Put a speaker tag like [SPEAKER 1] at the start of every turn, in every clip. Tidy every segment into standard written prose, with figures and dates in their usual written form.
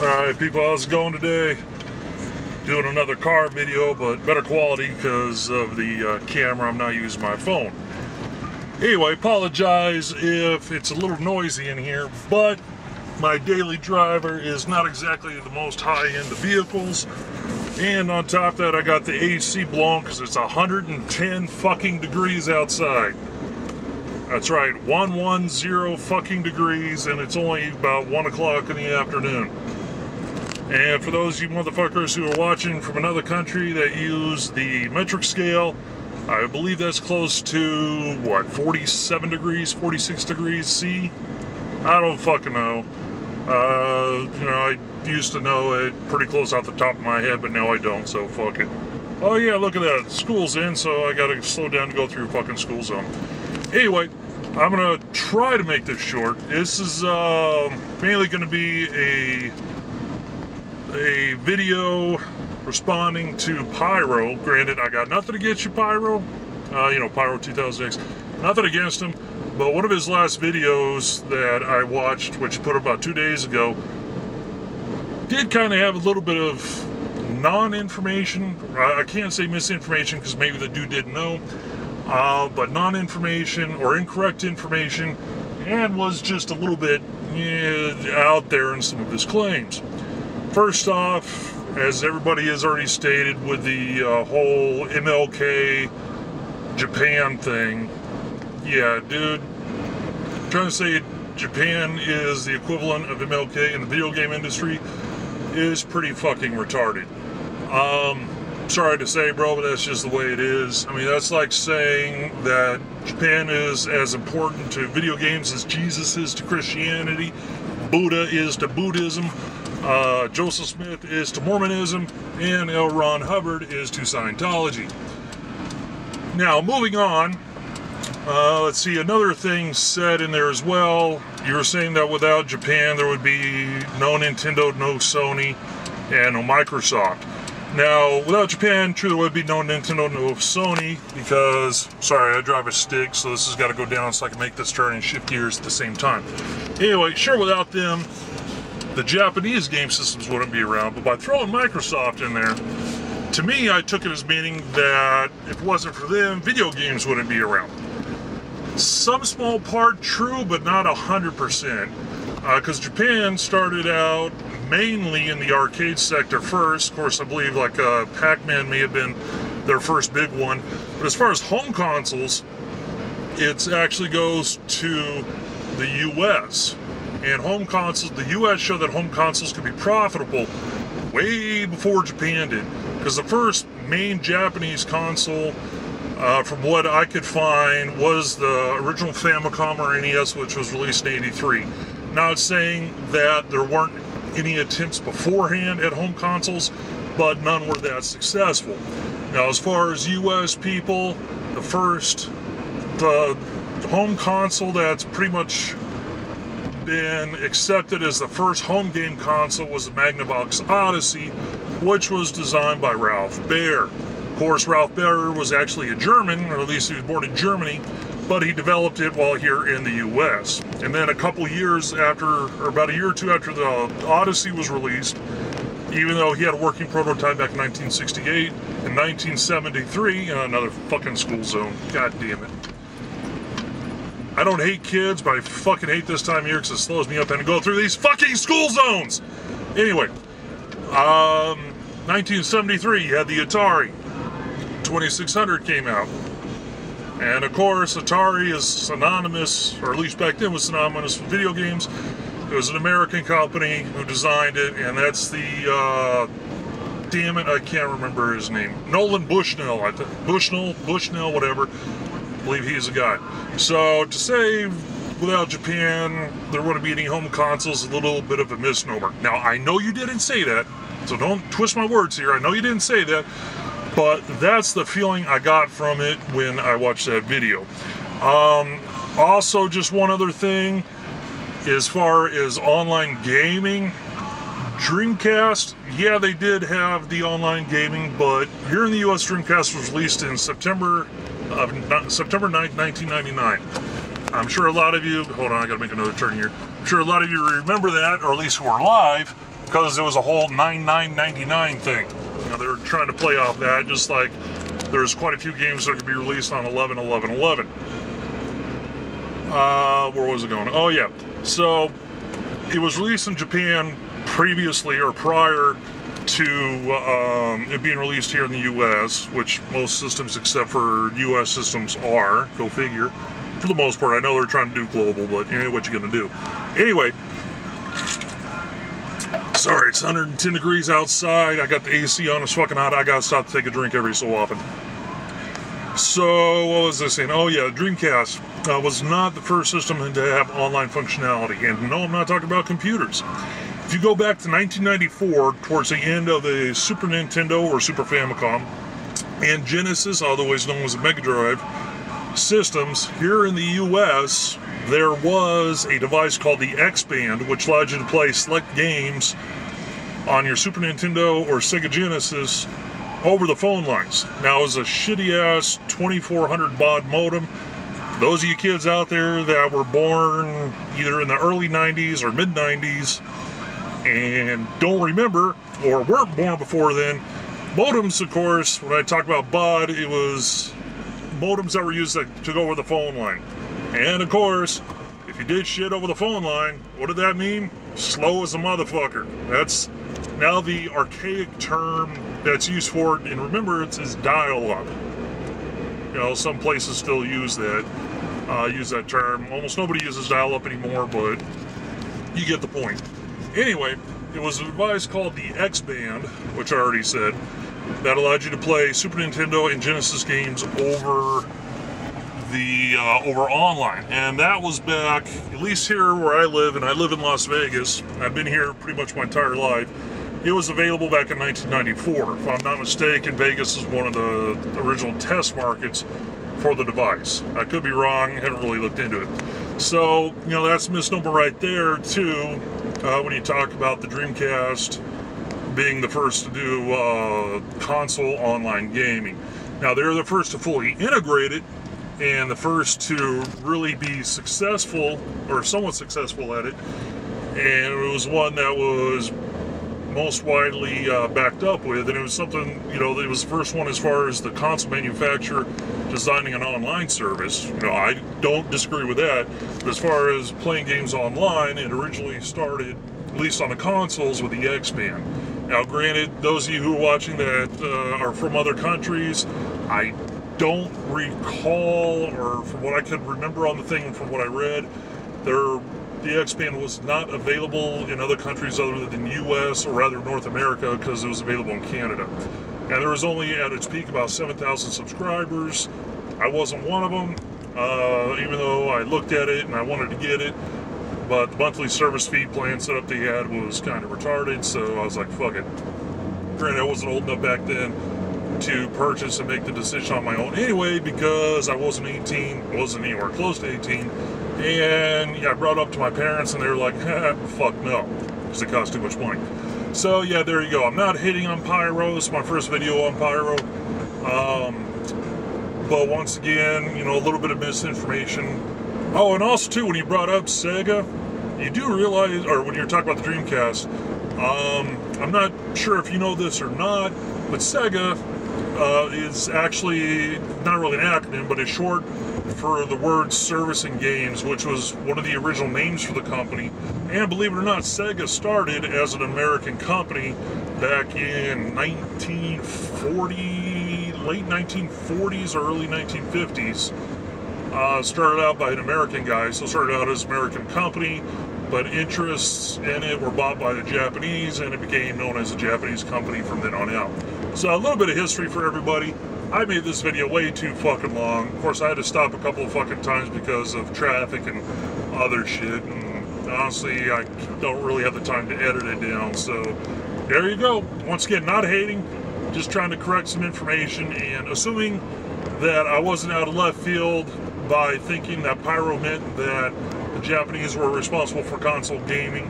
[SPEAKER 1] Alright people, how's it going today? Doing another car video, but better quality because of the camera. I'm not using my phone. Anyway, apologize if it's a little noisy in here, but my daily driver is not exactly the most high-end of vehicles. And on top of that, I got the AC blown because it's 110 fucking degrees outside. That's right, 110 fucking degrees, and it's only about 1 o'clock in the afternoon. And for those of you motherfuckers who are watching from another country that use the metric scale, I believe that's close to, what, 47 degrees, 46 degrees C? I don't fucking know. I used to know it pretty close off the top of my head, but now I don't, so fuck it. Oh yeah, look at that. School's in, so I gotta slow down to go through fucking school zone. Anyway, I'm gonna try to make this short. This is mainly gonna be a video responding to Pyro. Granted, I got nothing against you, Pyro. Pyro2000x. Nothing against him. But one of his last videos that I watched, which he put about 2 days ago, did kind of have a little bit of non-information. I can't say misinformation because maybe the dude didn't know. But non-information or incorrect information, and was just a little bit out there in some of his claims. First off, as everybody has already stated with the whole MLK Japan thing, yeah, dude, trying to say Japan is the equivalent of MLK in the video game industry is pretty fucking retarded. Sorry to say, bro, but that's just the way it is. I mean, that's like saying that Japan is as important to video games as Jesus is to Christianity, Buddha is to Buddhism, Joseph Smith is to Mormonism, and L. Ron Hubbard is to Scientology. Now, moving on, let's see, another thing said in there as well. You were saying that without Japan, there would be no Nintendo, no Sony, and no Microsoft. Now, without Japan, true, there would be no Nintendo, no Sony, because, sorry, I drive a stick, so this has got to go down so I can make this turn and shift gears at the same time. Anyway, sure, without them, the Japanese game systems wouldn't be around, but by throwing Microsoft in there, to me, I took it as meaning that if it wasn't for them, video games wouldn't be around. Some small part true, but not 100%, because Japan started out mainly in the arcade sector first. Of course, I believe like Pac-Man may have been their first big one. But as far as home consoles, it actually goes to the U.S. And home consoles, the U.S. showed that home consoles could be profitable way before Japan did. Because the first main Japanese console, from what I could find, was the original Famicom or NES, which was released in '83. Not saying that there weren't any attempts beforehand at home consoles, but none were that successful. Now, as far as US people, the home console that's pretty much been accepted as the first home game console was the Magnavox Odyssey, which was designed by Ralph Baer. Of course, Ralph Baer was actually a German, or at least he was born in Germany, but he developed it while here in the U.S. And then a couple years after, or about a year or two after the Odyssey was released, even though he had a working prototype back in 1968, in 1973, another fucking school zone, god damn it. I don't hate kids, but I fucking hate this time of year because it slows me up and to go through these fucking school zones! Anyway, 1973, you had the Atari. 2600 came out. And of course, Atari is synonymous, or at least back then was synonymous with video games. It was an American company who designed it, and that's the, damn it, I can't remember his name. Nolan Bushnell, I think. Bushnell, whatever. I believe he's a guy. So, to say without Japan, there wouldn't be any home consoles, a little bit of a misnomer. Now, I know you didn't say that, so don't twist my words here. I know you didn't say that. But that's the feeling I got from it when I watched that video. Also, just one other thing, as far as online gaming, Dreamcast, yeah, they did have the online gaming, but here in the US, Dreamcast was released in September 9th, 1999. I'm sure a lot of you, hold on, I gotta make another turn here. I'm sure a lot of you remember that, or at least who were alive, because it was a whole 99.99 thing. You know, they were trying to play off that, just like there's quite a few games that could be released on 11/11/11. Where was it going? Oh yeah, so it was released in Japan previously or prior to it being released here in the US, which most systems except for US systems are, go figure. For the most part, I know they're trying to do global, but anyway, what you gonna do? Anyway, sorry, it's 110 degrees outside. I got the AC on, it's fucking hot. I gotta stop to take a drink every so often. So, what was I saying? Oh yeah, Dreamcast was not the first system to have online functionality. And no, I'm not talking about computers. If you go back to 1994, towards the end of the Super Nintendo or Super Famicom and Genesis, otherwise known as the Mega Drive systems, here in the US, there was a device called the X-Band, which allowed you to play select games on your Super Nintendo or Sega Genesis over the phone lines. Now, it was a shitty-ass 2400 baud modem. Those of you kids out there that were born either in the early 90s or mid-90s and don't remember or weren't born before then, modems, of course, when I talk about baud, it was modems that were used to go over the phone line. And, of course, if you did shit over the phone line, what did that mean? Slow as a motherfucker. That's now the archaic term that's used for it, and remember, it's dial-up. You know, some places still use that term. Almost nobody uses dial-up anymore, but you get the point. Anyway, it was a device called the X-Band, which I already said, that allowed you to play Super Nintendo and Genesis games over online, and that was back, at least here where I live, and I live in Las Vegas. I've been here pretty much my entire life. It was available back in 1994. If I'm not mistaken, Vegas is one of the original test markets for the device. I could be wrong, haven't really looked into it. So, you know, that's a misnomer right there, too, when you talk about the Dreamcast being the first to do console online gaming. Now, they're the first to fully integrate it, and the first to really be successful, or somewhat successful at it, and it was one that was most widely backed up with, and it was something, you know, it was the first one as far as the console manufacturer designing an online service. You know, I don't disagree with that, but as far as playing games online, it originally started, at least on the consoles, with the X-Band. Now, granted, those of you who are watching that are from other countries, I don't recall, or from what I could remember on the thing and from what I read, the X-Band was not available in other countries other than the US, or rather North America, because it was available in Canada. And there was only at its peak about 7,000 subscribers. I wasn't one of them, even though I looked at it and I wanted to get it. But the monthly service fee plan setup they had was kind of retarded, so I was like, fuck it. Granted, I wasn't old enough back then to purchase and make the decision on my own anyway, because I wasn't 18, wasn't anywhere close to 18. And yeah, I brought it up to my parents and they were like, fuck no, because it cost too much money. So yeah, there you go. I'm not hating on Pyro. It's my first video on Pyro. But once again, you know, a little bit of misinformation. Oh, and also too, when you brought up Sega, you do realize, or when you're talking about the Dreamcast, I'm not sure if you know this or not, but Sega is actually not really an acronym, but it's short for the word Service and Games, which was one of the original names for the company. And believe it or not, Sega started as an American company back in 1940, late 1940s or early 1950s. Started out by an American guy, so started out as an American company, but interests in it were bought by the Japanese, and it became known as a Japanese company from then on out. So a little bit of history for everybody. I made this video way too fucking long. Of course, I had to stop a couple of fucking times because of traffic and other shit, and honestly, I don't really have the time to edit it down, so there you go. Once again, not hating, just trying to correct some information, and assuming that I wasn't out of left field by thinking that Pyro meant that the Japanese were responsible for console gaming.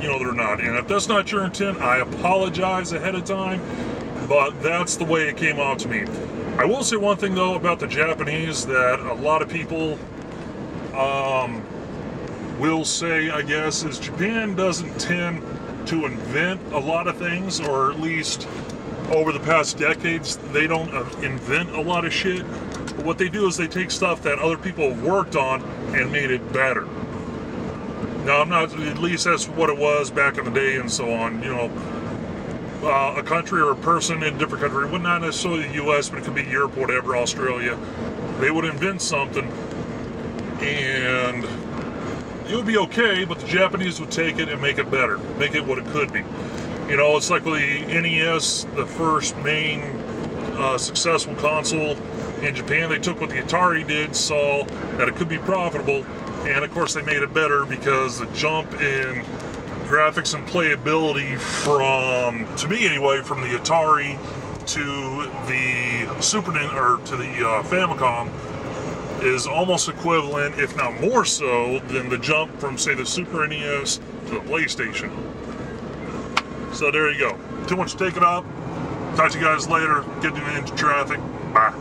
[SPEAKER 1] You know, they're not. And if that's not your intent, I apologize ahead of time, but that's the way it came out to me. I will say one thing, though, about the Japanese, that a lot of people will say, I guess, is Japan doesn't tend to invent a lot of things, or at least over the past decades, they don't invent a lot of shit. But what they do is they take stuff that other people have worked on and made it better. Now, I'm not, at least that's what it was back in the day and so on. You know, a country or a person in a different country, well, not necessarily the US, but it could be Europe, whatever, Australia, they would invent something and it would be okay, but the Japanese would take it and make it better, make it what it could be. You know, it's like with the NES, the first main successful console in Japan. They took what the Atari did, saw that it could be profitable, and of course they made it better because the jump in graphics and playability from, to me anyway, from the Atari to the Super Nintendo, or to the Famicom, is almost equivalent, if not more so, than the jump from, say, the Super NES to the PlayStation. So there you go. Too much taken up. Talk to you guys later. Getting into traffic. Bye.